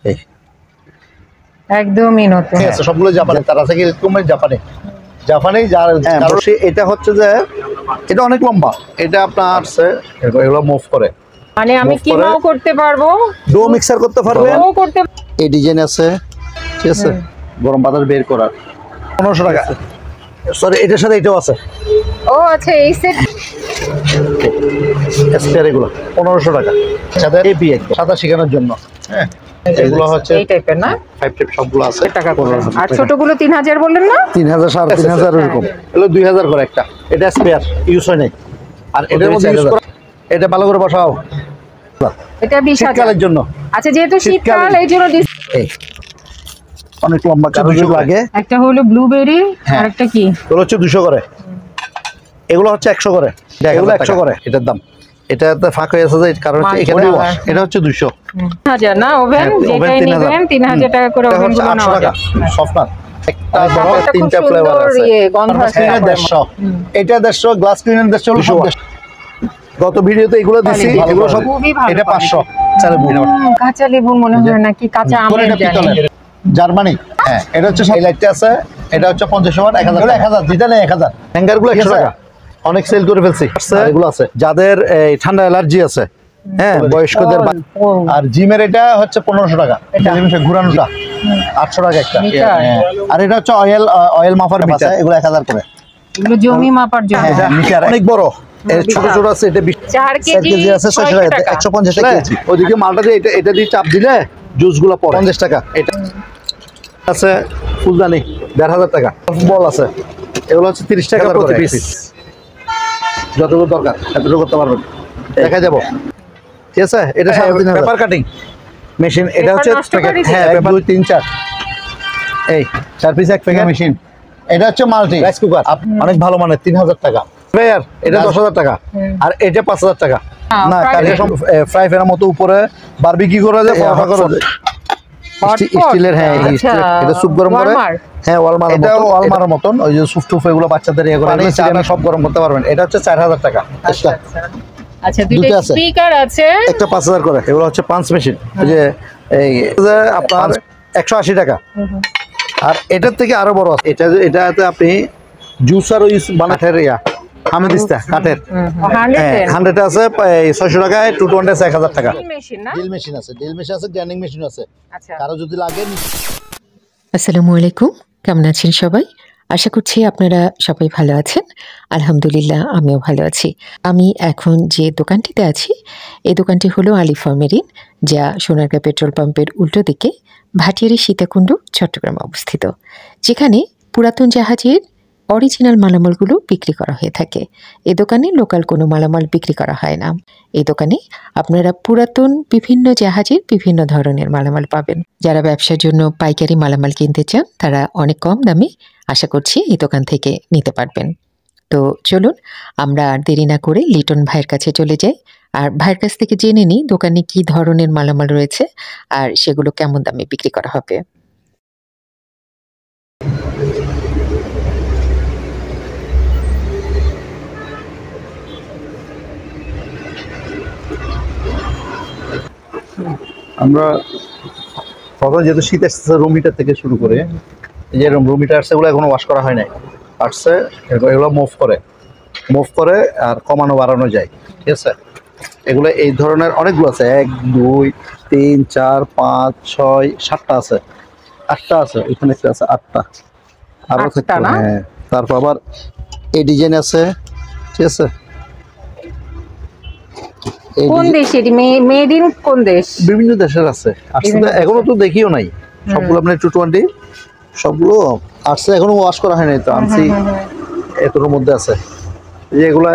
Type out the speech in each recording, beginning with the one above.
এই একদমই নতুন। ঠিক আছে, সবগুলো জাপানি, তার আছে কি এরকমের জাপানি যার এটা হচ্ছে যে এটা অনেক লম্বা, এটা আপনার আছে এগুলো মুভ করে, মানে আমি কিমাও করতে পারবো, ডো মিক্সার করতে পারবেন, ডো করতে। এই ডিজাইন আছে, ঠিক আছে, গরম বাতাস বের করার 1500 টাকা। সরি, এটার সাথে এটাও আছে। ও আচ্ছা, এই সেট স্পেয়ার এগুলো 1500 টাকা। সাথে এপি একদম সাদা শেখানোর জন্য। হ্যাঁ, এগুলো হচ্ছে এই টাইপের না, 5 টাইপ সবগুলো আছে টাকা করে। আর ছোটগুলো 3000 বললেন না? 3000 3500 এরকম, এগুলো 2000 করে একটা। এটা স্পেয়ার ইউজ হয় নাই, আর এটার মধ্যে ইউজ করা, এটা ভালো করে বসাও, এটা 20000 শীতকালের জন্য। আচ্ছা, যেহেতু শীতকাল এই জন্য এই অনেক লম্বা কাগজ লাগে। একটা হলো ব্লুবেরি, আর একটা কি এগুলো হচ্ছে 200 করে, এগুলো হচ্ছে 100 করে, এগুলো 100 করে এটার দাম। এটাতে ফাঁক হয়ে আছে যে কারণ হচ্ছে এখানে এটা হচ্ছে 200 1000 না। ওভেন যেটাই নেবেন 3000 টাকা করে ওভেন গুলো নাও। 800 টাকা সফটনার, একটা বড় তিনটা ফ্লেভার আছে, গন্ধ আছে। 150, এটা 150, গ্লাস ক্লিনার 150। গত ভিডিওতে এগুলো দিছি, এগুলো সব এটা 500। কাঁচা লেবু মনে হয় নাকি কাঁচা আমের জানি, জার্মানি। হ্যাঁ, এটা হচ্ছে এই লাইটটা আছে, এটা হচ্ছে 50 ওয়াট, 1000 যেটা নেই 1000। হ্যাঙ্গার গুলো 100 টাকা, অনেক সেল করে ফেলছি। এগুলো আছে যাদের এই ঠান্ডা অ্যালার্জি আছে, হ্যাঁ, বয়স্কদের। আর জিমের এটা হচ্ছে 1500 টাকা, এটা ঘুরানোটা 800 টাকা একটা। আর এটা হচ্ছে অয়েল মাপার মিটার, এগুলো 1000 করে। এগুলো জমি মাপার জন্য। মিটার অনেক বড়, ছোট ছোট আছে, এটা 4 কেজি আছে 600 টাকা, 150 টাকা কেজি। ওইদিকে মালটা দিয়ে এটা দিয়ে চাপ দিলে জুস গুলো পড়ে 50 টাকা। এটা আছে ফুলদানি 1500 টাকা। বল আছে, এগুলো হচ্ছে 30 টাকা প্রতি পিস, যতটুকু দরকার এতটুকু করতে পারবেন। দেখা যাব, ঠিক আছে। এটা পেপার কাটিং মেশিন, এটা হচ্ছে হ্যাঁ 2 3 4 এই 4 পিস এক প্যাকেট মেশিন। এটা হচ্ছে মাল্টি রাইস কুকার, অনেক ভালো মানের, 3000 টাকা। ফ্রায়ার এটা 10000 টাকা, আর এটা 5000 টাকা। না, ফ্রাই প্যানের মতো উপরে বারবিকিউ করা যায়, পরোটা করা যায়, স্টিলের। হ্যাঁ, এটা স্যুপ গরম করে। হ্যাঁ, ওয়ালমারের মতন, ওই যে স্যুপ টুপ এগুলো বাচ্চাদের ইয়ে করে সব গরম করতে পারবেন। এটা হচ্ছে 4000 টাকা। আচ্ছা, দুটো স্পিকার আছে, একটা 5000 করে। এগুলো হচ্ছে পাঞ্চ মেশিন, ওই যে এই আপনার 180 টাকা। আর এটার থেকে আরো বড় আছে, এটাতে আপনি জুসার বানাতে হামেদিস্তা কাঠের 100 আছে 600 টাকায়, 220 আছে 1000 টাকা। ড্রিল মেশিন আছে, গ্রাইন্ডিং মেশিন আছে, কারো যদি লাগে। আসসালামু আলাইকুম, কেমন আছেন সবাই? আশা করছি আপনারা সবাই ভালো আছেন। আলহামদুলিল্লাহ, আমিও ভালো আছি। আমি এখন যে দোকানটিতে আছি, এই দোকানটি হলো আলিফা মেরিন, যা সোনারগাঁ পেট্রোল পাম্পের উল্টো দিকে ভাটিয়ারি সীতাকুণ্ড, চট্টগ্রাম অবস্থিত, যেখানে পুরাতন জাহাজের অরিজিনাল মালামালগুলো বিক্রি করা হয়ে থাকে। এই দোকানে লোকাল কোনো মালামাল বিক্রি করা হয় না। এই দোকানে আপনারা পুরাতন বিভিন্ন জাহাজের বিভিন্ন ধরনের মালামাল পাবেন। যারা ব্যবসার জন্য পাইকারি মালামাল কিনতে চান, তারা অনেক কম দামে আশা করছি এই দোকান থেকে নিতে পারবেন। তো চলুন আমরা আর দেরি না করে লিটন ভাইয়ের কাছে চলে যাই, আর ভাইয়ের কাছ থেকে জেনে নিই দোকানে কি ধরনের মালামাল রয়েছে আর সেগুলো কেমন দামে বিক্রি করা হবে। আমরা প্রথমে যেহেতু শীত আসছে, রুম হিটার থেকে শুরু করে এই যে রুম হিটার আসছে, এগুলো এখনো ওয়াশ করা হয় নাই, আসছে এগুলো মুভ করে আর কমানো বাড়ানো যায়, ঠিক আছে। এগুলো এই ধরনের অনেকগুলো আছে, 1 2 3 4 5 6 7টা আছে, 8টা আছে, এখানে একটা আছে 8টা, আরো থাকতে। হ্যাঁ, তারপর আবার এই ডিজাইন আছে, ঠিক আছে। কোন দেশের মেড ইন কোন দেশ? বিভিন্ন দেশের আছে, আসলে এখনো তো দেখিও নাই সবগুলো। আপনি 220 সবগুলো আসছে, এখনো ওয়াশ করা হয় নাই, তো আনছি এতটার মধ্যে আছে। এগুলা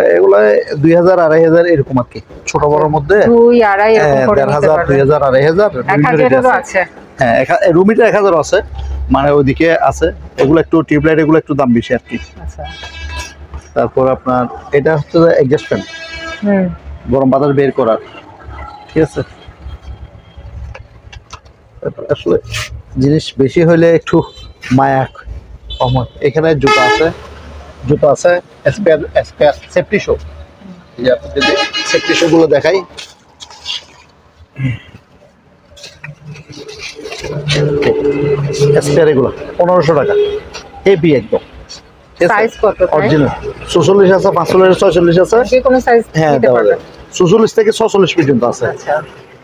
2000 2500 এরকম আর কি, ছোট বড়র মধ্যে 2500 2000 আছে। হ্যাঁ, রুম হিটার 1000 আছে, মানে ওইদিকে আছে। এগুলো একটু টিউবলাইট, এগুলো একটু দাম বেশি আর কি। তারপর আপনার এটা হচ্ছে এক্সস্ট ফ্যান, গরম বাতাস বের করার, ঠিক আছে। আসলে জিনিস বেশি হইলে একটু মায়া কম হয়। এখানে জুতো আছে স্পেয়ার সেফটি শো। যদি সেফটি শো গুলো দেখাই, স্পেয়ার এগুলো 1500 টাকা, হেভি একদম। সাইজ কত অরিজিনাল 46 আছে, 45 46 আছে, যে কোনো সাইজ হ্যাঁ নিতে দেওয়া পারবে। যায়। 46 থেকে 46 পর্যন্ত আছে, আচ্ছা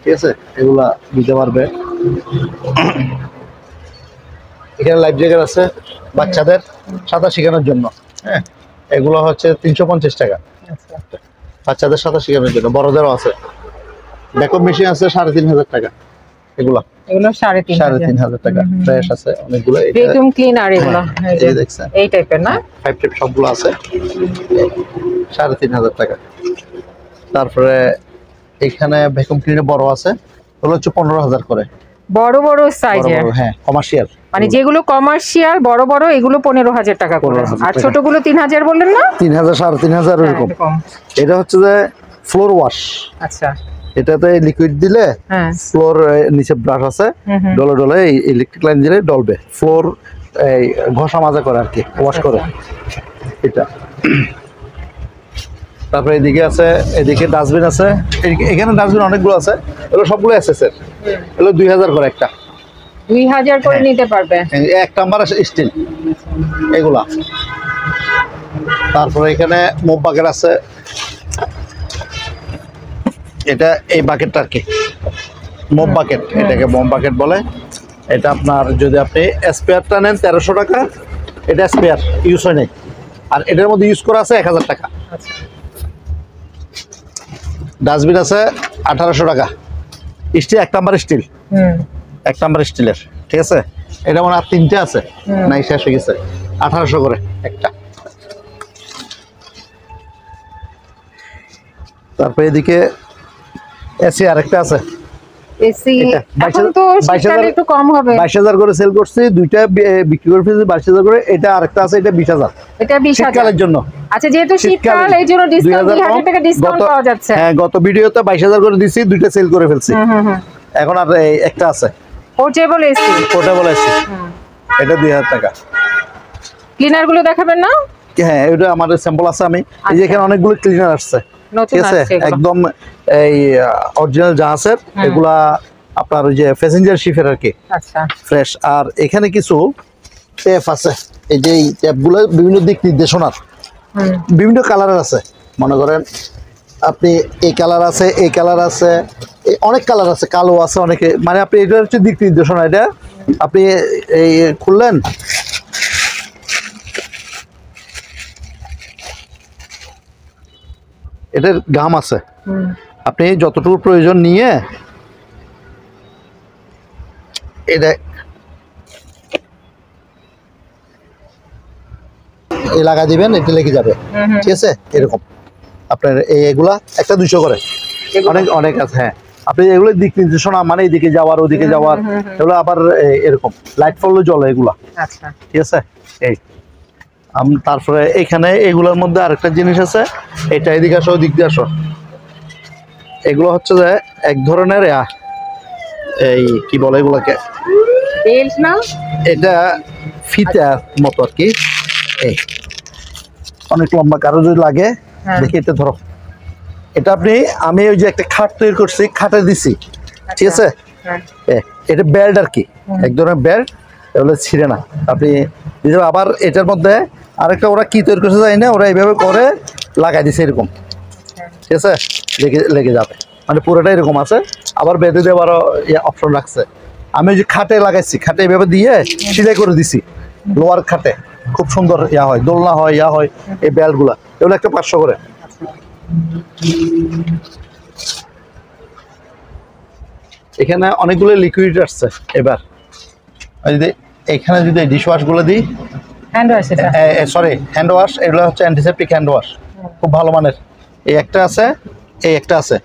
ঠিক আছে, এগুলা দিতে পারবে। এখানে লাইফ জ্যাকেট আছে বাচ্চাদের সাঁতার শেখানোর জন্য, হ্যাঁ এগুলো হচ্ছে 350 টাকা আচ্ছা বাচ্চাদের সাঁতার শেখানোর জন্য। বড়দেরও আছে। ব্যাকআপ মেশিন আছে 3500 টাকা, এগুলা এগুলো 3500 টাকা। ফ্রেশ আছে অনেকগুলো। ভ্যাকুয়াম ক্লিনার এগুলো, হ্যাঁ, এই যে এই দেখছেন এই টাইপের না? 5 টেপ সবগুলো আছে 3500 টাকা। তারপরে এখানে ভ্যাকুয়াম ক্লিনার বড় আছে, ওগুলো হচ্ছে 15000 করে। বড় বড় সাইজের, হ্যাঁ কমার্শিয়াল, মানে যেগুলো কমার্শিয়াল বড় বড় এগুলো 15000 টাকা করে, 15,000 আর টাকা। ছোটগুলো 3000 বললেন না? 3000 3500 এরকম। এরকম। এটা হচ্ছে যে ফ্লোর ওয়াশ, আচ্ছা এটাতে লিকুইড দিলে হ্যাঁ ফ্লোর নিচে ব্রাশ আছে, হুম। ডলে ডলে ইলেকট্রিক লাইন দিলে ডলবে, ফ্লোর এই ঘষা মাজা করে আর কি, ওয়াশ করে এটা। তারপরে এদিকে আছে, এদিকে ডাস্টবিন আছে, এখানে ডাস্টবিন অনেকগুলো আছে, এগুলো সবগুলো এসএসের, এগুলো 2000 করে একটা। 2000 করে নিতে পারবে। এক নাম্বার আছে স্টিল এগুলা। তারপরে এখানে মোপ বাকেট আছে, এটা এই বাকেটটা আর কি মোপ বাকেট, এটাকে মোপ বাকেট বলে। এটা আপনার যদি আপনি স্পেয়ারটা নেন 1300 টাকা, এটা স্পেয়ার ইউজ হয় নাই, আর এটার মধ্যে ইউজ করা আছে 1000 টাকা। আচ্ছা ডাস্টবিন আছে 1800 টাকা, স্টিল এক নাম্বার স্টিল, হুম 1 নাম্বার স্টিলের, ঠিক আছে। এটা মনে আর 3টে আছে, নাই শেষ হয়ে গেছে, 1800 করে একটা। তারপরে এদিকে এসি আরেকটা আছে, এসি এটা এখন তো 22,000 শীতকালে একটু কম হবে। 22000 করে সেল করছি, দুইটা বিক্রি করে ফেলেছি 22000 করে। এটা আরেকটা আছে, এটা 20000 এটা 20000 শীতকালের জন্য। আচ্ছা যেহেতু শীতকাল এই জন্য ডিসকাউন্ট 2000 টাকা ডিসকাউন্ট পাওয়া যাচ্ছে। হ্যাঁ গত ভিডিওতে 22000 করে দিছি, দুইটা সেল করে ফেলছি। হুম এখন আর এই একটা আছে পোর্টেবল এসি, পোর্টেবল এসি, এটা 2000 টাকা। ক্লিনার গুলো দেখাবেন না? হ্যাঁ এটা আমার স্যাম্পল আছে, আমি এই যে এখানে অনেকগুলো ক্লিনার আসছে, নতুন ঠিক আছে, আসছে এগুলো। একদম এই অরিজিনাল জাহাজের, এগুলা আপনার ওই যে প্যাসেঞ্জার শিপের আর কি, আচ্ছা ফ্রেশ। আর এখানে কিছু ট্যাপ আছে, এই যে এই ট্যাপগুলো বিভিন্ন দিক নির্দেশনার, বিভিন্ন কালারের আছে। মনে করেন আপনি এই কালার আছে, এই কালার আছে, অনেক কালার আছে, কালো আছে অনেকে, মানে আপনি এটা হচ্ছে দিক নির্দেশনা। এটা আপনি এই খুললেন, এটার গাম আছে, আপনি যতটুকু প্রয়োজন নিয়ে এটা এই লাগা দিবেন, এটা লেগে যাবে, ঠিক আছে। এরকম আপনার এগুলা একটা 200 করে, অনেক অনেক আছে। হ্যাঁ আপনি এগুলো দিক নির্দেশনা, মানে এইদিকে যাওয়ার ওদিকে যাওয়ার, এগুলো আবার এরকম লাইট ফলও জ্বলে এগুলা, আচ্ছা ঠিক আছে। এই তারপরে এখানে এগুলোর মধ্যে আরেকটা জিনিস আছে, এটা এদিকে আসো ওদিক দিয়ে আসো, এগুলো হচ্ছে যে এক ধরনের এই কি বলে এগুলোকে, বেল্ট না? এটা ফিতার মতো আর কি, এই অনেক লম্বা, কারো যদি লাগে দেখি এটা ধরো, এটা আপনি আমি ওই যে একটা খাট তৈরি করছি, খাটে দিছি, ঠিক আছে। এটা বেল্ট আর কি, এক ধরনের বেল্ট, এগুলো ছিঁড়ে না, আপনি দিতে। আবার এটার মধ্যে আরেকটা ওরা কি তৈরি করছে জানি না, ওরা এইভাবে করে লাগাই দিছে এরকম, ঠিক আছে, লেগে যাবে, মানে পুরোটা এরকম আছে। আবার বেঁধে দেওয়ারও অপশন রাখছে। আমি ওই যে খাটে লাগাইছি, খাটে এইভাবে দিয়ে সিলাই করে দিছি, লোয়ার খাটে খুব সুন্দর হয়, দোলনা হয়, হয় এই বেল্টগুলা, এগুলো একটা 500 করে। এখানে অনেকগুলো লিকুইড আসছে এবার। যদি এখানে যদি ডিশ ওয়াশ গুলো দিই, হ্যান্ড ওয়াশ, এটা সরি হ্যান্ড ওয়াশ, এগুলো হচ্ছে অ্যান্টিসেপ্টিক হ্যান্ড ওয়াশ, খুব ভালো মানের। এই একটা আছে, এই একটা আছে,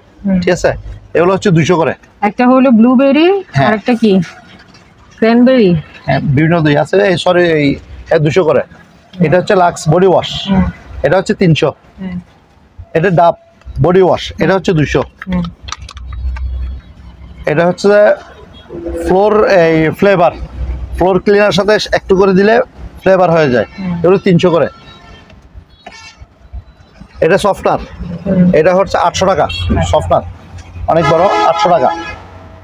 ঠিক আছে, এগুলো হচ্ছে 200 করে। একটা হলো ব্লুবেরি আর একটা কি ক্র্যানবেরি, হ্যাঁ বিভিন্ন দুই আছে, এই সরি এই 200 করে। এটা হচ্ছে লাক্স বডি ওয়াশ, এটা হচ্ছে 300। এটা ডাব বডি ওয়াশ, এটা হচ্ছে 200। এটা হচ্ছে ফ্লোর এই ফ্লেভার, ফ্লোর ক্লিনার সাথে একটু করে দিলে ফ্লেভার হয়ে যায়, এগুলো 300 করে। এটা সফটনার, এটা হচ্ছে 800 টাকা, সফটনার অনেক বড়, 800 টাকা।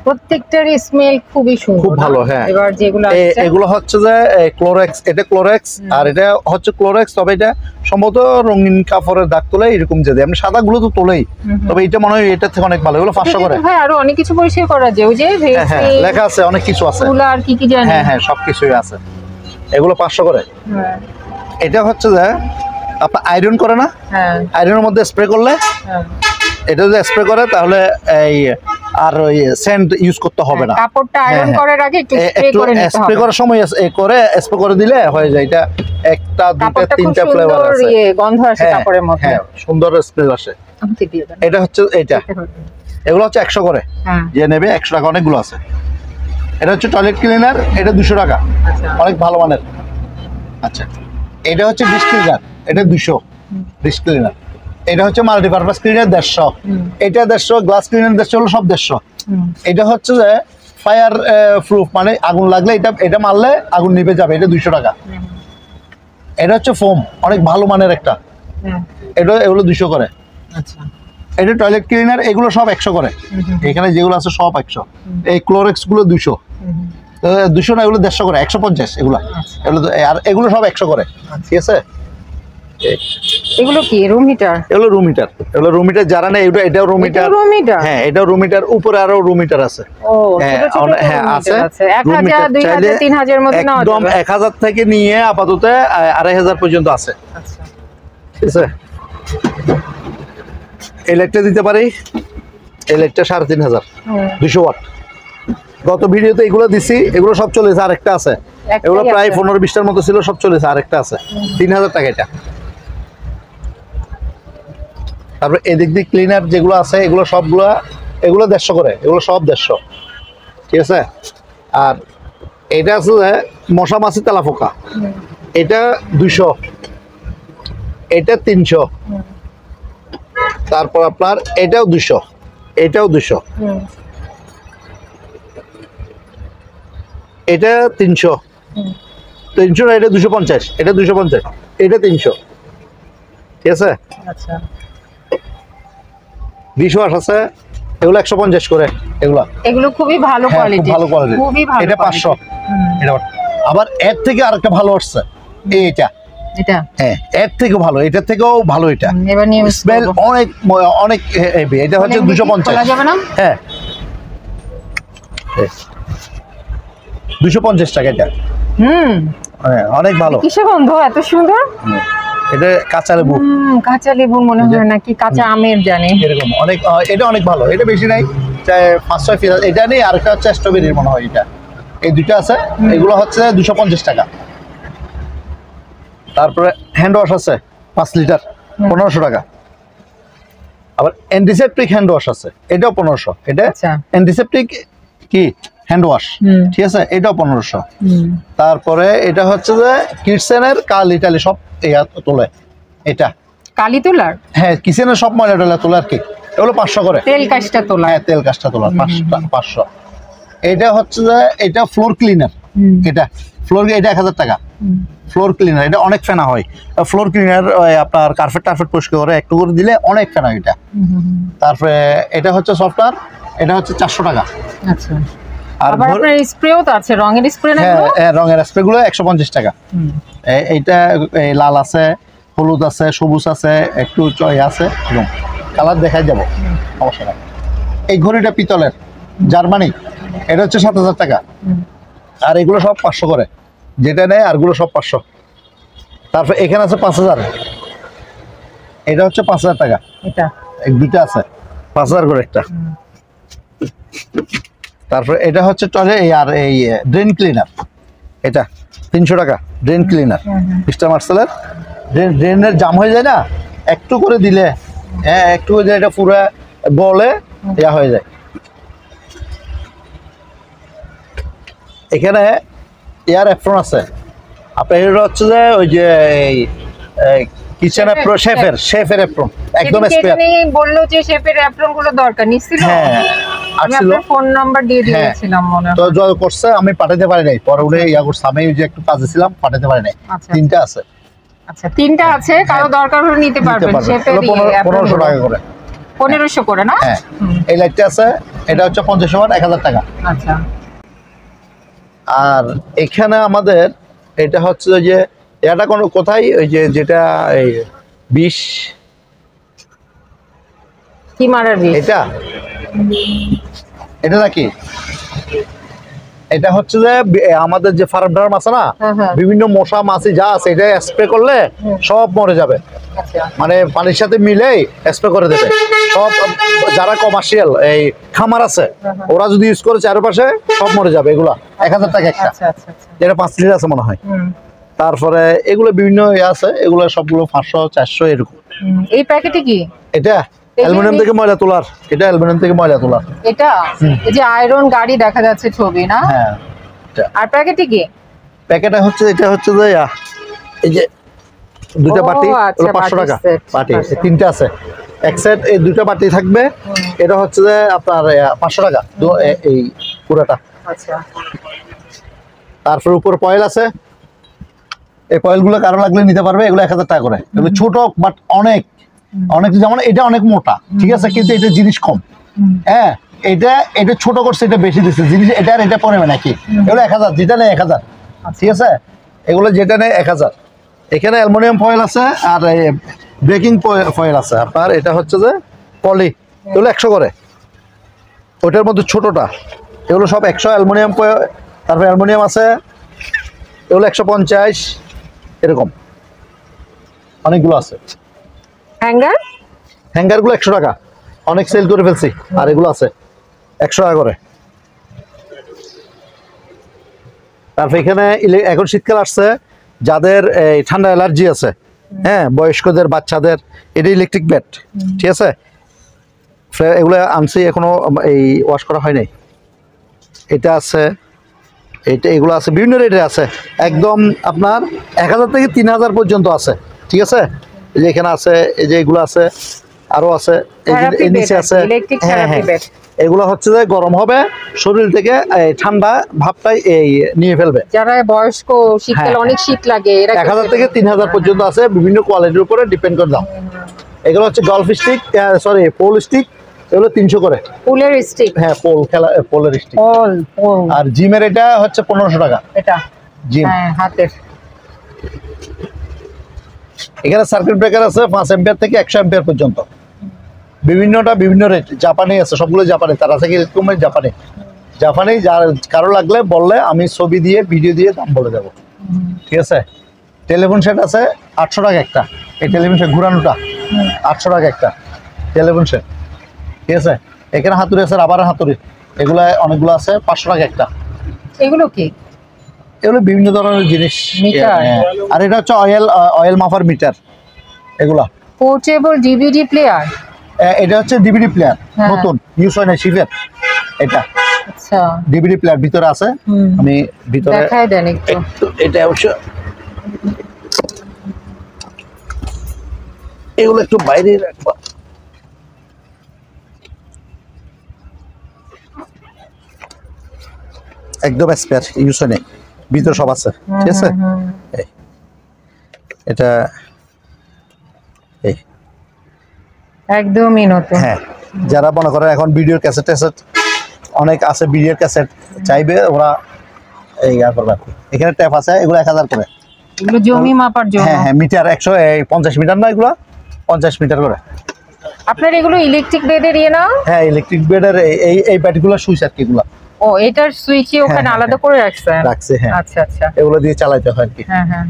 প্রত্যেকটারই স্মেল খুবই সুন্দর, খুব ভালো। হ্যাঁ, এবার যেগুলো আসছে এগুলো হচ্ছে যে ক্লোরেক্স, এটা ক্লোরেক্স আর এটা হচ্ছে ক্লোরেক্স, তবে এটা সম্ভবত রঙিন কাপড়ের দাগ তোলে এরকম, যদি আপনি সাদা গুলো তো তোলেই, তবে এটা মনে হয় এটা থেকে অনেক ভালো। এগুলো 500 করে। ভাই আরো অনেক কিছু পরিষ্কার করা যায়, ওই যে হ্যাঁ লেখা আছে, অনেক কিছু আছে, ফুল আর কি কি জানি। হ্যাঁ সবকিছুই আছে। এগুলো 500 করে। হ্যাঁ এটা হচ্ছে যে আপনার আয়রন করে না, হ্যাঁ আয়রনের মধ্যে স্প্রে করলে, হ্যাঁ। এটা যদি স্প্রে করে তাহলে এই আর ওই সেন্ট ইউজ করতে হবে না। কাপড়টা আয়রন হ্যাঁ, করার আগে একটু স্প্রে একটু করে নিতে স্প্রে হবে। করার সময় করে স্প্রে করে দিলে হয়ে যায়। এটা একটা দুইটা কাপড়টা খুব তিনটা ফ্লেভার সুন্দর আছে, গন্ধ আসে হ্যাঁ, কাপড়ের মধ্যে। হ্যাঁ সুন্দর স্প্রে আসে। আমাকে দিয়ে দেন। এটা হচ্ছে এটা, এগুলো হচ্ছে 100 করে। হ্যাঁ যে নেবে 100 টাকা, অনেকগুলো আছে। এটা হচ্ছে টয়লেট ক্লিনার, এটা 200 টাকা, আচ্ছা অনেক ভালো মানের। আচ্ছা, এটা হচ্ছে ডিশ ক্লিনার, এটা 200 ডিশ ক্লিনার। এটা হচ্ছে মাল্টিপারপাস ক্লিনার 150, এটা 150, গ্লাস ক্লিনার 150, হলো সব 150। এটা হচ্ছে যে ফায়ার প্রুফ, মানে আগুন লাগলে এটা মারলে আগুন নিভে যাবে, এটা 200 টাকা। এটা হচ্ছে ফোম, অনেক ভালো মানের একটা, এগুলো 200 করে। আচ্ছা এটা টয়লেট ক্লিনার, এগুলো সব 100 করে। এখানে যেগুলো আছে সব 100। এই ক্লোরেক্স গুলো 200, 200 না, এগুলো 150 করে, 150 এগুলো। আর এগুলো সব 100 করে, ঠিক আছে। এগুলো কি রুম হিটার? এগুলো রুম হিটার, এগুলো রুম হিটার যারা নেই, এটাও রুম হিটার। Room heater? হ্যাঁ এটাও রুম হিটার, উপরে আরো রুম হিটার আছে। ও হ্যাঁ ছোট ছোট হ্যাঁ আছে। 1000 2000 3000 এর মধ্যে নাও একদম 1000 থেকে নিয়ে আপাতত 2500 পর্যন্ত আছে। আচ্ছা ঠিক আছে। এই লাইটটা দিতে পারি, এই লাইটটা 3500, 200 ওয়াট। গত ভিডিওতে এগুলো দিছি, এগুলো সব চলেছে, আরেকটা আছে। এগুলো প্রায় 15-20টার মতো ছিল, সব চলেছে, আরেকটা আছে 3000 টাকা এটা। তারপরে এদিক দিয়ে ক্লিনার যেগুলো আছে, এগুলো সবগুলো, এগুলো 150 করে, এগুলো সব 150, ঠিক আছে। আর এটা আছে যে মশা মাছি তেলাপোকা, এটা 200, এটা 300, তারপর আপনার এটাও 200, এটাও 200, এটা 300, 300 না, এটা 250, এটা 250, এটা 300, ঠিক আছে। আচ্ছা ডিশওয়াশ আছে, এগুলো 150 করে, এগুলো খুবই ভালো হ্যাঁ, খুব কোয়ালিটি, ভালো কোয়ালিটি। খুবই ভালো। এটা 500, এটা আবার এর থেকে আরেকটা ভালো আসছে, এইটা। এটা হ্যাঁ এর থেকে ভালো, এটার থেকেও ভালো। এটা এবার নিয়ে স্মেল অনেক অনেক হেভি। এটা হচ্ছে 250, খোলা যাবে না? হ্যাঁ 250 টাকা এটা। হ্যাঁ অনেক ভালো। কিসের গন্ধ এত সুন্দর? এটা কাঁচা লেবু, কাঁচা লেবু মনে হয় নাকি কাঁচা আমের জানি এরকম অনেক। এটা অনেক ভালো, এটা বেশি নাই, 5-6 পিস। এটা নেই, আরেকটা হচ্ছে স্ট্রবেরির মনে হয়, এটা। এই দুইটা আছে, এগুলো হচ্ছে 250 টাকা। তারপরে হ্যান্ড ওয়াশ আছে 5 লিটার, 1500 টাকা। আবার অ্যান্টিসেপটিক হ্যান্ড ওয়াশ আছে, এটাও 1500। এটা অ্যান্টিসেপটিক কি হ্যান্ড ওয়াশ, ঠিক আছে, এটাও 1500। তারপরে এটা হচ্ছে যে কিচেনের কালি টালি সব তোলে, এটা কালি তোলার, হ্যাঁ কিচেনের সব ময়লা টয়লা তোলে আর কি। এগুলো 500 করে। তেল কাজটা তোলা, হ্যাঁ তেল কাজটা তোলা 500। এটা হচ্ছে যে এটা ফ্লোর ক্লিনার, এটা ফ্লোর, এটা 1000 টাকা ফ্লোর ক্লিনার। এটা অনেক ফেনা হয় ফ্লোর ক্লিনার, আপনার কার্পেট পরিষ্কার করে একটু করে দিলে অনেক ফেনা হয় এটা। তারপরে এটা হচ্ছে সফটওয়্যার, এটা হচ্ছে 400 টাকা। আচ্ছা। আর আপনার স্প্রেও তো আছে, রঙের স্প্রে না? হ্যাঁ রঙের স্প্রে গুলো 150 টাকা। এইটা লাল আছে, হলুদ আছে, সবুজ আছে, একটু চয় আছে, এবং কালার দেখাই যাব, সমস্যা নাই। এই ঘড়িটা পিতলের, জার্মানি, এটা হচ্ছে 7000 টাকা। আর এগুলো সব 500 করে, যেটা নেয় আরগুলো সব 500। তারপর এখানে আছে 5000, এটা হচ্ছে 5000 টাকা। এটা এক দুইটা আছে 5000 করে একটা। তারপর এটা হচ্ছে টয়লেট আর এই ড্রেন ক্লিনার, এটা 300 টাকা ড্রেন ক্লিনার। মিস্টার মার্সেলের ড্রেনের জাম হয়ে যায় না, একটু করে দিলে, হ্যাঁ একটু করে দিলে এটা পুরো বলে ইয়া হয়ে যায়। এখানে এয়ার অ্যাপ্রন আছে আপনার, এটা হচ্ছে যে ওই যে এই কিচেন অ্যাপ্রন, শেফের অ্যাপ্রন, একদম স্পেয়ার। বললো যে শেফের অ্যাপ্রন গুলো দরকার নিছিল, হ্যাঁ আমি আপনার ফোন নাম্বার দিয়ে দিয়েছিলাম মনে হয়। তো জয় করছে, আমি পাঠাতে পারি নাই, পরে উঠে ইয়া করছে, আমি ওই যে একটু কাজে ছিলাম, পাঠাতে পারি নাই। 3টা আছে। আচ্ছা 3টা আছে, কারো দরকার হলে নিতে পারবেন। শেফের 1500 টাকা করে। 1500 করে না? হ্যাঁ এই লাইটটা আছে, এটা হচ্ছে 50 ওয়াট 1000 টাকা। আচ্ছা আর এখানে আমাদের এটা হচ্ছে যে এটা কোন কোথায় ওই যে যেটা এই 20 কি মারার বিষ? এটা নাকি এটা হচ্ছে যে আমাদের যে ফার্ম ড্রাম আছে না, বিভিন্ন মশা মাছি যা আছে এটা স্প্রে করলে সব মরে যাবে। আচ্ছা মানে পানির সাথে মিলে স্প্রে করে দেবে সব। যারা কমার্শিয়াল এই খামার আছে ওরা যদি ইউজ করে চারপাশে সব মরে যাবে এগুলা। 1000 টাকা একটা। আচ্ছা আচ্ছা আচ্ছা যেটা 5 লিটার আছে মনে হয়। তারপরে এগুলো বিভিন্ন আছে, এগুলো সবগুলো 500 400 এরকম। এই প্যাকেটে কি? এটা অ্যালুমিনিয়াম থেকে ময়লা তোলার, এটা অ্যালুমিনিয়াম থেকে ময়লা তোলার। এটা এই যে আয়রন গাড়ি দেখা যাচ্ছে ছবি না? হ্যাঁ আর প্যাকেটে কি? প্যাকেটে হচ্ছে এটা হচ্ছে যে এই যে দুটো বাটি আচ্ছা, 500 টাকা বাটির set, বাটি, আচ্ছা। তিনটা আছে এক সেট, এই দুটো বাটি থাকবে। এটা হচ্ছে যে আপনার 500 টাকা এই পুরোটা। আচ্ছা তারপর উপর পয়েল আছে, এই পয়েলগুলো কারো লাগলে নিতে পারবে, এগুলো 1000 টাকা করে। এগুলো ছোট বাট অনেক অনেক, যেমন এটা অনেক মোটা ঠিক আছে, কিন্তু এটা জিনিস কম। হ্যাঁ এটা ছোট করছে, এটা বেশি দিচ্ছে জিনিস, এটা আর এটা পড়বে নাকি। এগুলো 1000, যেটা নেই 1000 ঠিক আছে, এগুলো যেটা নেই 1000। এখানে অ্যালুমিনিয়াম ফয়েল আছে আর ব্রেকিং ফয়েল আছে আপনার। এটা হচ্ছে যে পলি, এগুলো 100 করে। ওইটার মধ্যে ছোটটা এগুলো সব 100 অ্যালুমিনিয়াম। তারপর অ্যালুমিনিয়াম আছে, এগুলো 150 এরকম অনেকগুলো আছে। হ্যাঙ্গারগুলো 100 টাকা, অনেক সেল করে ফেলছি। আর এগুলো আছে 100 টাকা করে। তারপর এখানে এখন শীতকাল আসছে, যাদের এই ঠান্ডা অ্যালার্জি আছে, হ্যাঁ বয়স্কদের, বাচ্চাদের, এটা ইলেকট্রিক ব্যাট ঠিক আছে। এগুলো আনছি, এখনো এই ওয়াশ করা হয় নাই। এটা আছে, এটা এগুলো আছে বিভিন্ন রেটে আছে, একদম আপনার 1000 থেকে 3000 পর্যন্ত আছে ঠিক আছে। এই যে এখানে আছে, এই যে এগুলো আছে, আরো আছে, এই নিচে আছে। হ্যাঁ হ্যাঁ এগুলো হচ্ছে যে গরম হবে, শরীর থেকে ঠান্ডা ভাবটাই এই নিয়ে ফেলবে। যারা বয়স্ক, শীতকালে অনেক শীত লাগে, এরা 1000 থেকে 3000 পর্যন্ত আছে, বিভিন্ন কোয়ালিটির উপরে ডিপেন্ড করে দাম। এগুলো হচ্ছে golf stick, sorry pole stick, এগুলো 300 করে। পুলের স্টিক? হ্যাঁ পোলের স্টিক। আর জিমের এটা হচ্ছে 1500 টাকা। এটা জিম হাতের। এখানে সার্কিট ব্রেকার আছে 5 অ্যাম্পিয়ার থেকে 100 অ্যাম্পিয়ার পর্যন্ত, বিভিন্নটা বিভিন্ন রেট। জাপানি আছে, সবগুলো জাপানি। তারা থেকে এরকম জাপানি যার কারো লাগলে বললে আমি ছবি দিয়ে ভিডিও দিয়ে দাম বলে দেবো ঠিক আছে। টেলিফোন সেট আছে 800 টাকা একটা। এই টেলিফোন সেট ঘুরানোটা 800 টাকা একটা টেলিফোন সেট ঠিক আছে। এখানে হাতুড়ি আছে, রাবারের হাতুড়ি, এগুলো অনেকগুলো আছে 500 টাকা একটা। এগুলো কি? এগুলো বিভিন্ন ধরনের জিনিস। আর এটা হচ্ছে অয়েল মাপার মিটার। এগুলা পোর্টেবল ডিভিডি প্লেয়ার। এটা হচ্ছে ডিভিডি প্লেয়ার, নতুন ইউজ হয় না, শিফের এটা। আচ্ছা ডিভিডি প্লেয়ার ভিতরে আছে, আমি ভিতরে দেখাই দেন একটু। এটা অবশ্য এগুলো একটু বাইরে রাখবা। একদম স্পেয়ার, ইউজ হয় না, ভিতরে সব আছে ঠিক আছে। এটা এই একদমই নতুন। হ্যাঁ যারা মনে করে এখন ভিডিওর ক্যাসেট ট্যাসেট অনেক আছে, ভিডিওর ক্যাসেট চাইবে ওরা এই করবে। এখানে ট্যাপ আছে, এগুলো 1000 করে। এগুলো জমি মাপার জন্য? হ্যাঁ হ্যাঁ মিটার 150 মিটার না, এগুলো 50 মিটার করে। আপনার এগুলো ইলেকট্রিক বেডের না? হ্যাঁ ইলেকট্রিক বেডের এই ব্যাটগুলো সুইচ আর কি, এগুলো ও এটার সুইচে ওখানে আলাদা করে রাখছে। হ্যাঁ আচ্ছা আচ্ছা, এগুলো দিয়ে চালাতে হয় আর কি। হ্যাঁ হ্যাঁ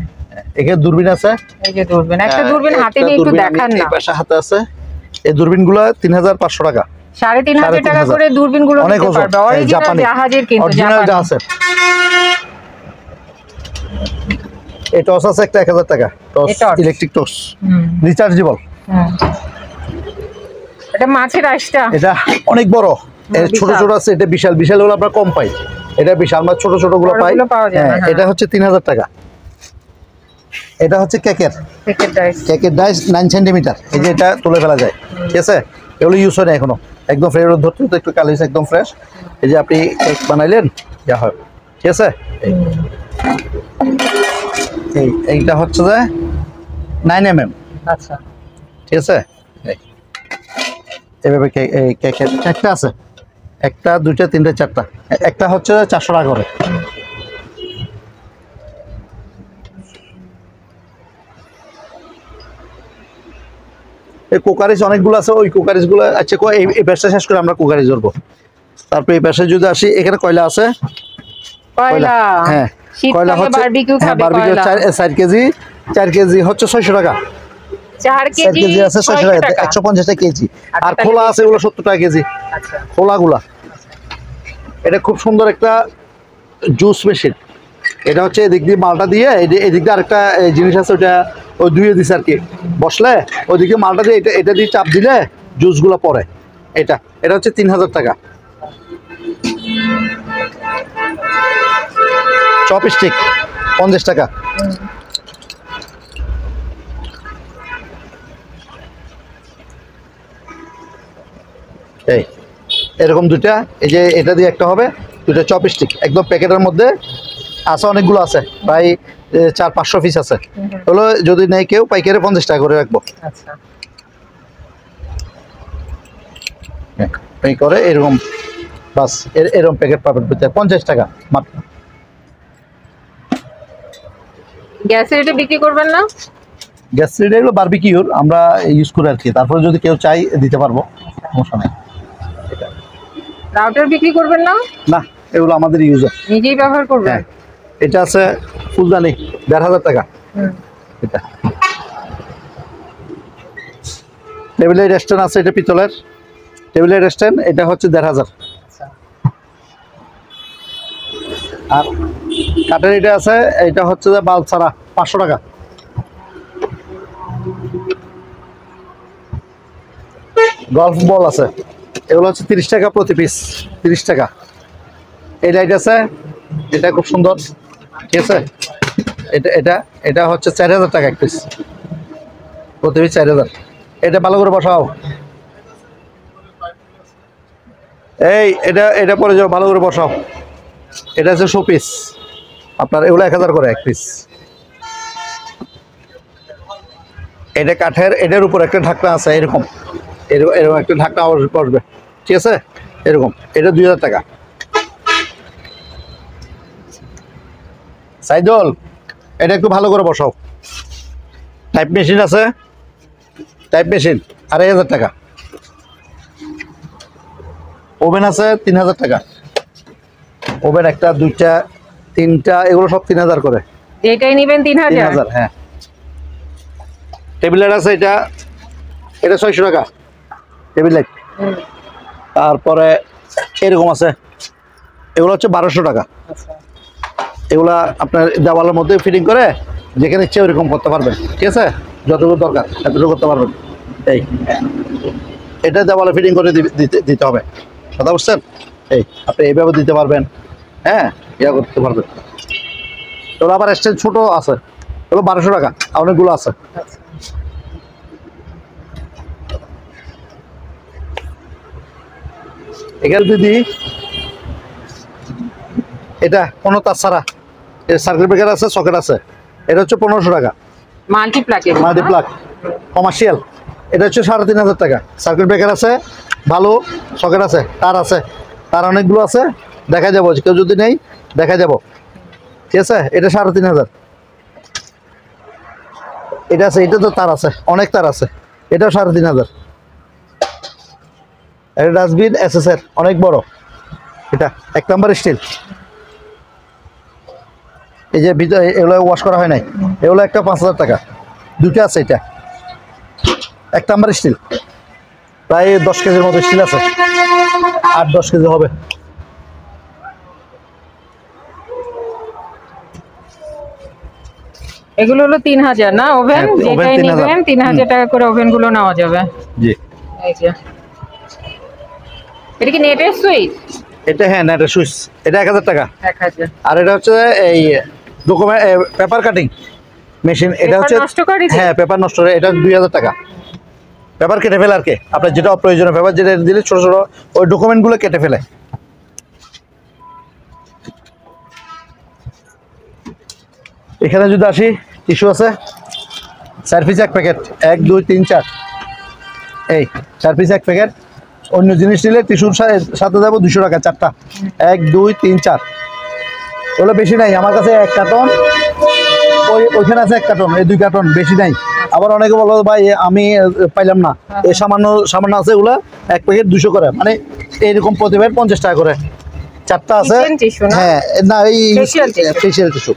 এখানে দূরবীন আছে, এই যে দূরবীন, একটা দূরবীন হাতে নিয়ে একটু দেখান না। এই পাশে হাতে আছে, এই দূরবীনগুলো 3500 টাকা। 3500 টাকা করে দূরবীনগুলো অনেক নিতে পারবে। অরিজিনাল জাহাজের, কিন্তু অরিজিনাল জাহাজের। এই টস আছে একটা 1000 টাকা, টস ইলেকট্রিক টস, রিচার্জেবল। এটা মাছের আইসটা, এটা অনেক বড়। ছোট ছোট আছে, এটা বিশাল বিশাল হলো আপনার কম পাই, এটা বিশাল, আমরা ছোট ছোট গুলো পাই। এটা হচ্ছে 3000 টাকা। এটা হচ্ছে কেকের ডাইস 9 সেন্টিমিটার। এই যে এটা তুলে ফেলা যায় ঠিক আছে। এগুলো ইউজ হয় না এখনো, একদম ফ্রেশ ধরতে তো একটু কালিস, একদম ফ্রেশ। এই যে আপনি কেক বানাইলেন যা হয় ঠিক আছে। এইটা হচ্ছে যে 9 mm। আচ্ছা ঠিক আছে। এভাবে কেকটা আছে, একটা দুইটা তিনটা চারটা, একটা হচ্ছে 400 টাকা করে। এই কোকারিজ অনেকগুলো আছে, ওই কোকারিজ গুলো আচ্ছা এই ব্যবসা শেষ করে আমরা কোকারিজ ধরবো। তারপরে এই ব্যবসায় যদি আসি, এখানে কয়লা আছে, কয়লা হ্যাঁ কয়লা শীতকালে হচ্ছে, বারবিকিউ হ্যাঁ খাবে বারবিকিউ কয়লা 4 কেজি হচ্ছে 600 টাকা। 4 4 কেজি কেজি আছে 600 টাকা, 150 টাকা কেজি। আর তাহলে খোলা আছে এগুলো 70 টাকা কেজি। আচ্ছা খোলাগুলা এটা খুব সুন্দর একটা জুস মেশিন। এটা হচ্ছে এদিক দিয়ে মালটা দিয়ে, এদিক দিয়ে আরেকটা জিনিস আছে, ওটা ওই দুইয়ে দিছে আর কি, বসলে ওইদিকে মালটা দিয়ে এটা দিয়ে চাপ দিলে জুসগুলো পড়ে। এটা হচ্ছে 3000 টাকা। চপস্টিক 50 টাকা। এই এরকম দুইটা, এই যে এটা দিয়ে একটা হবে, দুইটা চপস্টিক একদম প্যাকেটের মধ্যে আছে, অনেকগুলো আছে, প্রায় 400-500 পিস আছে। হলো যদি নেই কেউ, পাইকারি 50 টাকা করে রাখবো। আচ্ছা এই করে এরকম, বাস এরকম প্যাকেট পাবেন 50 টাকা মাত্র। গ্যাসের এটা বিক্রি করবেন না? গ্যাস সিলিন্ডার এগুলো বারবিকিউর আমরা ইউজ করি আর কি, তারপরে যদি কেউ চাই দিতে পারবো, সমস্যা নেই। রাউটার বিক্রি করবেন না? না, এগুলো আমাদের ইউজার, নিজেই ব্যবহার করবেন? হ্যাঁ। এটা আছে ফুলদানি 1500 টাকা। এটা টেবিলের স্ট্যান্ড আছে, এটা পিতলের টেবিলের স্ট্যান্ড, এটা হচ্ছে 1500। আর কাঠের এটা আছে, এটা হচ্ছে যে বাল্ব ছাড়া 500 টাকা। গল্ফ বল আছে, এগুলো হচ্ছে 30 টাকা প্রতি পিস, 30 টাকা। এই লাইট আছে, এটা খুব সুন্দর, ঠিক আছে। এটা হচ্ছে 4000 টাকা এক পিস, প্রতি পিস 4000। এটা ভালো করে বসাও, এটা পরে যাও, ভালো করে বসাও। এটা হচ্ছে শোপিস আপনার, এগুলো 1000 করে এক পিস। এটা কাঠের, এটার উপর একটা ঢাকনা আছে, এরকম এরকম একটা ঢাকনা বসবে, ঠিক আছে, এরকম। এটা 2000 টাকা। সাইদুল, এটা একটু ভালো করে বসাও। টাইপ মেশিন আছে, টাইপ মেশিন 2500 টাকা। ওভেন আছে 3000 টাকা। ওভেন একটা দুইটা তিনটা, এগুলো সব 3000 করে। যেটাই নেবেন 3000? 3000, হ্যাঁ। টেবিল লাইট আছে, এটা 600 টাকা টেবিল লাইট। তারপরে এরকম আছে, এগুলো হচ্ছে 1200 টাকা। এগুলা আপনার দেওয়ালের মধ্যে ফিটিং করে যেখানে ইচ্ছে ওইরকম করতে পারবেন, ঠিক আছে, যতটুকু দরকার এতটুকু করতে পারবেন। এটা দেওয়ালে ফিটিং করে দিতে হবে, কথা বুঝছেন? আপনি এইভাবে দিতে পারবেন, হ্যাঁ, ইয়া করতে পারবেন। এগুলো আবার স্ট্যান্ড ছোট আছে, এগুলো 1200 টাকা, অনেকগুলো আছে। এখানে দিদি এটা কোনো তার ছাড়া, সার্কিট ব্রেকার আছে, সকেট আছে, এটা হচ্ছে 1500 টাকা। মাল্টিপ্লাগ কমার্শিয়াল, এটা হচ্ছে 3500 টাকা। সার্কিট ব্রেকার আছে, ভালো সকেট আছে, তার আছে, তার অনেকগুলো আছে, দেখা যাবো, কেউ যদি নেই দেখা যাবো, ঠিক আছে। এটা 3500। এটা আছে, এটা তো তার আছে, অনেক তার আছে, এটাও 3500। এটা ডাস্টবিন এসএসএর, অনেক বড়, এটা 1 নাম্বার স্টিল। এই যে ভিতরে এগুলো ওয়াশ করা হয় নাই, এগুলো একটা 5000 টাকা। দুটো আছে, এটা 1 নাম্বার স্টিল, প্রায় 10 কেজির মতো স্টিল আছে, 8-10 কেজি হবে। এগুলো হলো 3000 না? ওভেন যেটাই নেবেন 3000 টাকা করে ওভেন গুলো নেওয়া যাবে। জি, এই যে এটা কি নেটের সুইচ? এটা হ্যাঁ নেটের সুইচ, এটা 1000 টাকা। 1000। আর এটা হচ্ছে এই ডকুমেন্ট পেপার কাটিং মেশিন, এটা হচ্ছে হ্যাঁ পেপার নষ্ট করে, এটা 2000 টাকা। পেপার কেটে ফেলে আর কি, আপনার যেটা অপ্রয়োজনীয় পেপার যেটা দিলে ছোট ছোট ওই ডকুমেন্টগুলো কেটে ফেলে। এখানে যদি আসি, টিস্যু আছে, 4 পিস 1 প্যাকেট, 1 2 3 4, এই 4 পিস 1 প্যাকেট অন্য জিনিস নিলে টিস্যুর সাথে যাবো 200 টাকা 4টা, 1 2 3 4, ওগুলো বেশি নাই আমার কাছে। 1 কার্টন, ওইখানে আছে 1 কার্টন, এই 2 কার্টন, বেশি নাই। আবার অনেকে বলো ভাই আমি পাইলাম না, এই সামান্য সামান্য আছে, এগুলো 1 প্যাকেট 200 করে, মানে এইরকম প্রতি প্যাকেট 50 টাকা করে। 4টা আছে। হ্যাঁ, না এই ফেশিয়াল টিস্যু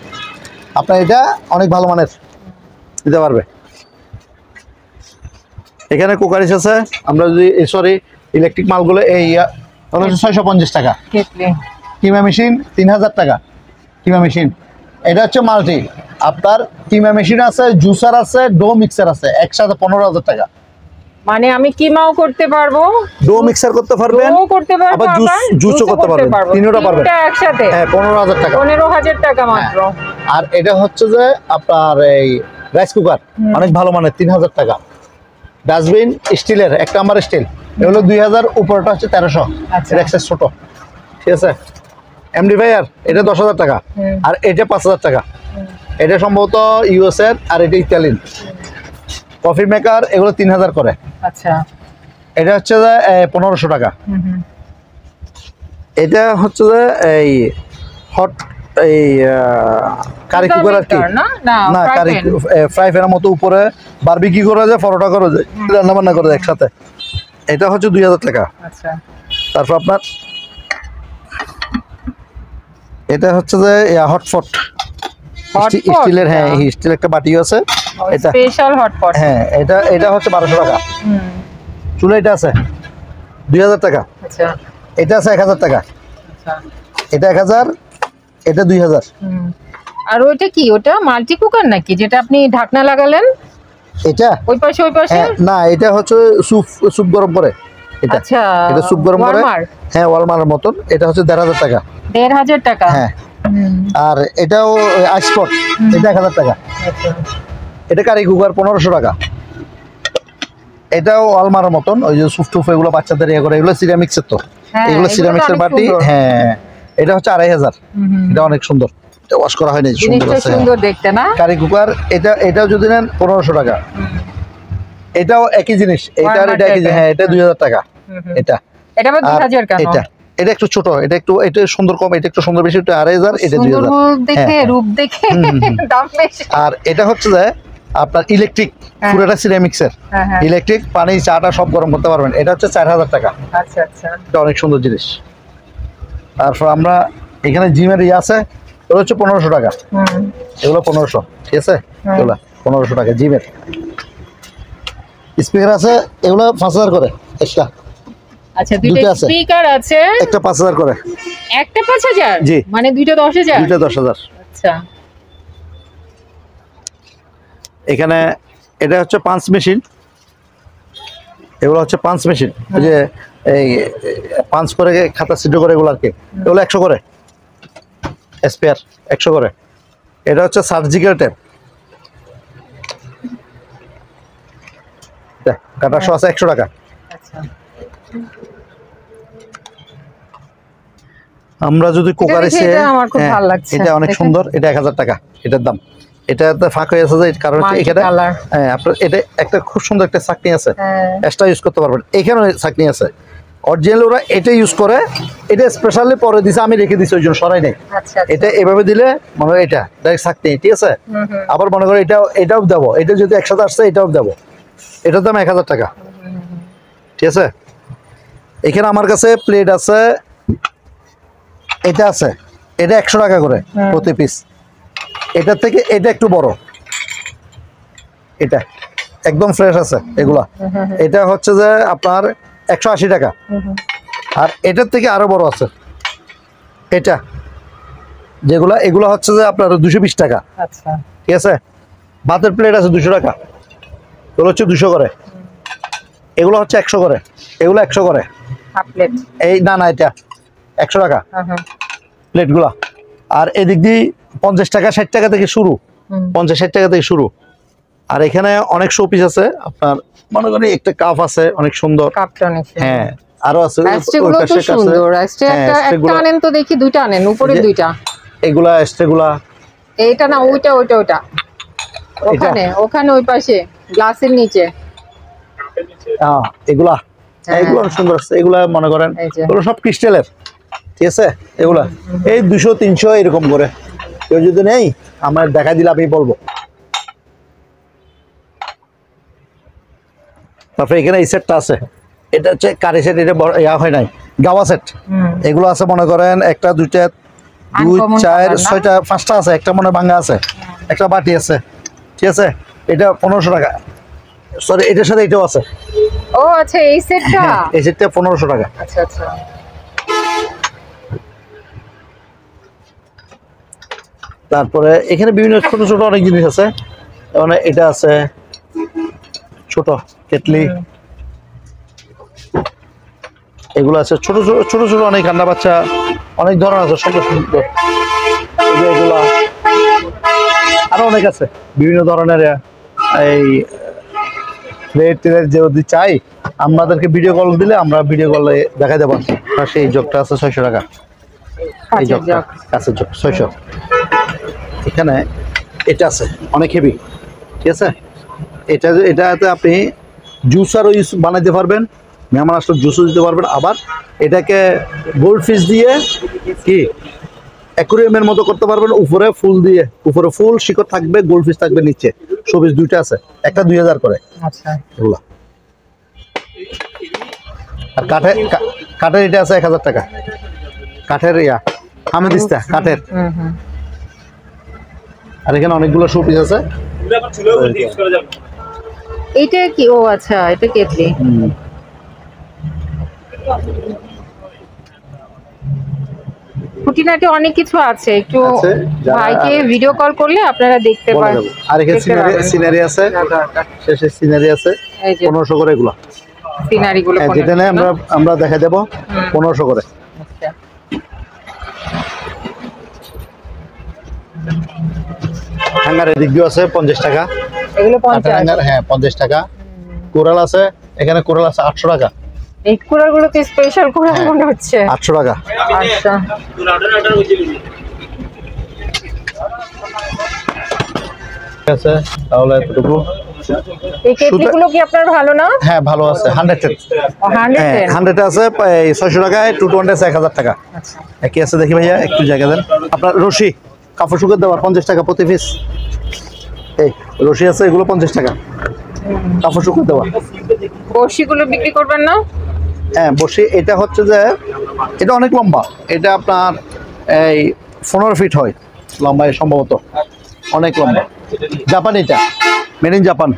আপনার, এটা অনেক ভালো মানের, দিতে পারবে। এখানে কুকারিস আছে, আমরা যদি সরি ইলেকট্রিক মালগুলো এই 650 টাকা। কিমা মেশিন 3000 টাকা। কিমা মেশিন এটা হচ্ছে মাল্টি, আপনার কিমা মেশিন আছে, জুসার আছে, ডো মিক্সার আছে, একসাথে 15,000 টাকা। মানে আমি কিমাও করতে পারবো, ডো মিক্সার করতে পারবেন, আবার জুসও করতে পারবেন, তিনটা পারবেন একসাথে। হ্যাঁ, 15,000 টাকা। 15,000 টাকা মাত্র। আর এটা হচ্ছে যে আপনার এই রাইস কুকার, অনেক ভালো মানের, 3000 টাকা। ডাস্টবিন স্টিলের, 1 নাম্বার স্টিল, এগুলো 2000, উপরটা হচ্ছে 1300, এটা এক্সেস ছোট, ঠিক আছে। এমডিফায়ার এটা 10,000 টাকা, আর এটা 5,000 টাকা। এটা সম্ভবত ইউএস এর, আর এটা ইতালিয়ান। কফি মেকার এগুলো 3000 করে। আচ্ছা, এটা হচ্ছে যে 1500 টাকা। এটা হচ্ছে যে এই হট এই কারি কুকার আর কি, না কারি ফ্রাই প্যানের মতো, উপরে বারবিকিউ করা যায়, পরোটা করা যায়, রান্না বান্না করা যায় একসাথে। এটা হচ্ছে 2000 টাকা। আচ্ছা, তারপর আপনার এটা হচ্ছে যে হটপট স্টিলের, হ্যাঁ স্টিল একটা বাটিও আছে, এটা স্পেশাল হটপট। হ্যাঁ, এটা হচ্ছে 1200 টাকা। চুলা এটা আছে 2000 টাকা। আচ্ছা, এটা আছে 1000 টাকা। আচ্ছা, এটা 1000, এটা 2000। আর ওইটা কি, ওটা মাল্টি কুকার নাকি, যেটা আপনি ঢাকনা লাগালেন? এটা ওই পাশে না, এটা হচ্ছে স্যুপ গরম করে। এটা আচ্ছা, এটা স্যুপ গরম করে, হ্যাঁ ওয়ালমারের মতন। এটা হচ্ছে 1500 টাকা। 1500 টাকা, হ্যাঁ। আর এটাও আইসপট, এটা 1000 টাকা। এটা কারি কুকার 1500 টাকা। এটাও ওয়ালমারের মতন, ওই যে স্যুপ টুপ এগুলো বাচ্চাদের ইয়ে করে, এগুলো সিরামিক্সের, তো এগুলো সিরামিক্সের বাটি। হ্যাঁ, এটা হচ্ছে 2500, এটা অনেক সুন্দর, এটা ওয়াশ করা হয়নি, সুন্দর আছে, সুন্দর দেখতে না কারি কুকার। এটাও যদি নেন 1500 টাকা। এটাও একই জিনিস, এটা আর এটা একই, হ্যাঁ এটা 2000 টাকা। এটা 2000 কেন? এটা একটু ছোট, এটা সুন্দর কম, এটা একটু সুন্দর বেশি, এটা 2500, এটা 2000 দেখে, রূপ দেখে দাম বেশি। আর এটা হচ্ছে যে আপনার ইলেকট্রিক, পুরোটা সিরামিক্সের, ইলেকট্রিক, পানি চাটা সব গরম করতে পারবেন। এটা হচ্ছে 4000 টাকা। আচ্ছা আচ্ছা, এটা অনেক সুন্দর জিনিস। তারপর আমরা এখানে জিমের আছে, এগুলো হচ্ছে 1500 টাকা। এগুলো 1500, ঠিক আছে, এগুলো 1500 টাকা জিমের। স্পিকার আছে, এগুলো 5000 করে এক্সট্রা। আচ্ছা, দুটো স্পিকার আছে, একটা 5000 করে। একটা 5000? জি, মানে দুইটা 10000? দুইটা 10000। আচ্ছা, এখানে এটা হচ্ছে পাঞ্চ মেশিন, এগুলো হচ্ছে পাঞ্চ মেশিন, ওই যে এই পাঞ্চ করে খাতা সিদ্ধ করে, এগুলো আর কি, এগুলো 100 করে। স্পেয়ার 100 করে। এটা হচ্ছে সার্জিক্যাল টেপ, কাটা শো আছে 100 টাকা। আচ্ছা, আমরা যদি কুকারে, আমার খুব ভালো লাগছে, এটা অনেক সুন্দর, এটা 1000 টাকা এটার দাম। এটা ফাঁক হয়ে আছে, যে কারণ হচ্ছে এখানে আপনার এটা একটা খুব সুন্দর একটা চাকনি আছে, এক্সট্রা ইউজ করতে পারবেন। এখানে চাকনি আছে, অরিজিনাল ওরা এটা ইউজ করে, এটা স্পেশালি পরে দিছে, আমি রেখে দিছি, ওই জন্য সরাই নাই। এটা এভাবে দিলে মনে হয় এটা ডাইরেক্ট চাকনি, ঠিক আছে। আবার মনে করো এটাও দেবো, এটা যদি একসাথে আসছে এটাও দেবো, এটার দাম 1000 টাকা, ঠিক আছে। এখানে আমার কাছে প্লেট আছে, এটা আছে, এটা 100 টাকা করে প্রতি পিস। এটার থেকে এটা একটু বড়, এটা একদম ফ্রেশ আছে এগুলা। এটা হচ্ছে যে আপনার 180 টাকা। আর এটার থেকে আরো বড় আছে, এটা যেগুলা, এগুলো হচ্ছে যে আপনার 220 টাকা। আচ্ছা, ঠিক আছে। ভাতের প্লেট আছে 200 টাকা, এগুলো হচ্ছে 200 করে। এগুলো হচ্ছে 100 করে, এগুলো 100 করে। এই না এটা 100 টাকা প্লেটগুলা। আর এদিক দিয়ে 50 টাকা 60 টাকা থেকে শুরু, 50-60 টাকা থেকে শুরু। আর এখানে অনেক শো পিস আছে, আপনার মনে করেন একটা কাপ আছে অনেক সুন্দর, হ্যাঁ আরো আছে, দেখি দুইটা আনেন, উপরে দুইটা, এগুলা স্ট্রেগুলা, এইটা না ওইটা, ওখানে ওই পাশে গ্লাসের নিচে, এগুলা এগুলো অনেক সুন্দর আছে, এগুলা মনে করেন এই যে। এগুলো সব ক্রিস্টালের, ঠিক আছে? এগুলা এই 200-300 এরকম করে, কেউ যদি নেই আমার দেখা দিলে আমি বলবো। তারপরে এখানে এই সেটটা আছে, এটা হচ্ছে কারি সেট, এটা ইয়া হয় নাই, গাওয়া সেট। এগুলো আছে মনে করেন 1 2 2 Uncommon 4 colour না? 6টা 5টা আছে, একটা মনে ভাঙা আছে, একটা বাটি আছে, ঠিক আছে? এটা 1500 টাকা, সরি এটার সাথে এটাও আছে। ও আচ্ছা, এই সেটটা। হ্যাঁ, এই সেটটা 1500 টাকা। আচ্ছা আচ্ছা। তারপরে এখানে বিভিন্ন ছোট ছোট অনেক জিনিস আছে, মানে এটা আছে ছোট কেটলি, এগুলো আছে ছোট ছোট ছোট ছোট অনেক রান্না বাচ্চা, অনেক ধরনের আছে, সব সুন্দর। এই যে এগুলা আরো অনেক আছে বিভিন্ন ধরনের। এই প্লেট টেলের যদি চাই আমাদেরকে ভিডিও কল দিলে আমরা ভিডিও কলে দেখা দেবো। আর সেই জগটা আছে 600 টাকা, এই কাঁচের জগটা জগ। কাঁচের জগ 600। এখানে এটা আছে অনেক হেভি, ঠিক আছে? এটাতে আপনি জুসারও ইউজ বানাইতে পারবেন, মেহমান আসলে জুসও দিতে পারবেন। আবার এটাকে গোল্ড ফিশ দিয়ে কি অ্যাকুরিয়ামের মতো করতে পারবেন, উপরে ফুল দিয়ে, উপরে ফুল শিকড় থাকবে, গোল্ড ফিশ থাকবে নিচে, শোপিস দুইটা আছে, একটা 2000 করে আচ্ছা, এগুলা। আর কাঠের এটা আছে 1000 টাকা, কাঠের হামেদিস্তা কাঠের। আর এখানে অনেকগুলো শোপিস আছে। এইটা কি? ও আচ্ছা, এটা কেটলি। খুঁটিনাটি অনেক কিছু আছে, একটু আছে, যারা- ভাইকে ভিডিও কল করলে আপনারা দেখতে বলে পারেন। দেবো। আর এখানে সিনারি আছে, শেষে সিনারি আছে এই যে 1500 করে এগুলা। সিনারি গুলো হ্যাঁ, যেটা নেই আমরা দেখা দেবো 1500 করে। আচ্ছা। হ্যাঙ্গার এদিক দিয়ে আছে 50 টাকা, এগুলো কাঠের 50। হ্যাঙ্গার, হ্যাঁ 50 টাকা। কোরাল আছে, এখানে কোরাল আছে 800 টাকা, এই কুলার গুলো তো স্পেশাল কুলার হ্যাঁ। মনে হচ্ছে। 800 টাকা। আচ্ছা, ঠিক আছে, তাহলে এতটুকু। এই কেটলি গুলো কি আপনার ভালো না? হ্যাঁ ভালো আছে, 100 হ্যাঁ 110। 100 আছে 600 টাকায়, 220 আছে 1000 টাকা। আচ্ছা, একই আছে, দেখি ভাইয়া একটু জায়গা দেন। আপনার রশি কাপড় শুকাতে দেওয়ার 50 টাকা প্রতি পিস। এই রশি আছে, এগুলো 50 টাকা কাপড় শুকাতে দেওয়া। বড়শি গুলো বিক্রি করবেন না? হ্যাঁ বসি, এটা হচ্ছে যে এটা অনেক লম্বা, এটা আপনার এই 15 ফিট হয় লম্বা, সম্ভবত অনেক লম্বা। জাপান, এটা মেড ইন জাপান,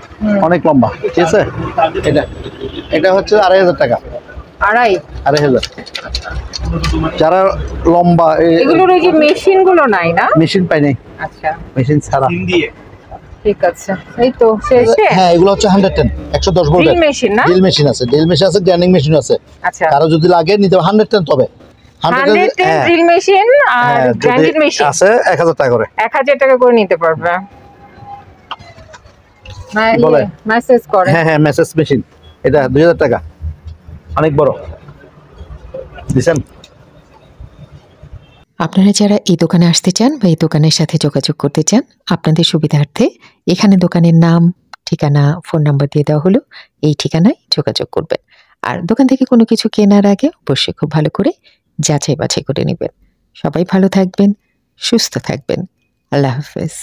অনেক লম্বা, ঠিক আছে? এটা হচ্ছে 2500 টাকা, 2500। যারা লম্বা এগুলোর ওই যে মেশিন গুলো নাই না? মেশিন পাই নাই, আচ্ছা, মেশিন ছাড়া। ঠিক আছে। এই তো শেষে। হ্যাঁ এগুলো হচ্ছে 110 110 ভোল্টের ড্রিল মেশিন না? ড্রিল মেশিন আছে, ড্রিল মেশিন আছে, গ্রাইন্ডিং মেশিন আছে। আচ্ছা, কারো যদি লাগে নিতে 110, তবে 110 হ্যাঁ, ড্রিল মেশিন আর হ্যাঁ, যদি গ্রাইন্ডিং মেশিন আছে 1000 টাকা করে। 1000 টাকা করে নিতে পারবে। বলে? মেসেজ করে। হ্যাঁ হ্যাঁ, মেসেজ মেশিন, এটা 2000 টাকা, অনেক বড় দিছেন। আপনারা যারা এই দোকানে আসতে চান বা এই দোকানের সাথে যোগাযোগ করতে চান, আপনাদের সুবিধার্থে এখানে দোকানের নাম, ঠিকানা, ফোন নাম্বার দিয়ে দেওয়া হলো। এই ঠিকানায় যোগাযোগ করবেন। আর দোকান থেকে কোনো কিছু কেনার আগে অবশ্যই খুব ভালো করে যাচাই বাছাই করে নেবেন। সবাই ভালো থাকবেন, সুস্থ থাকবেন। আল্লাহ হাফেজ।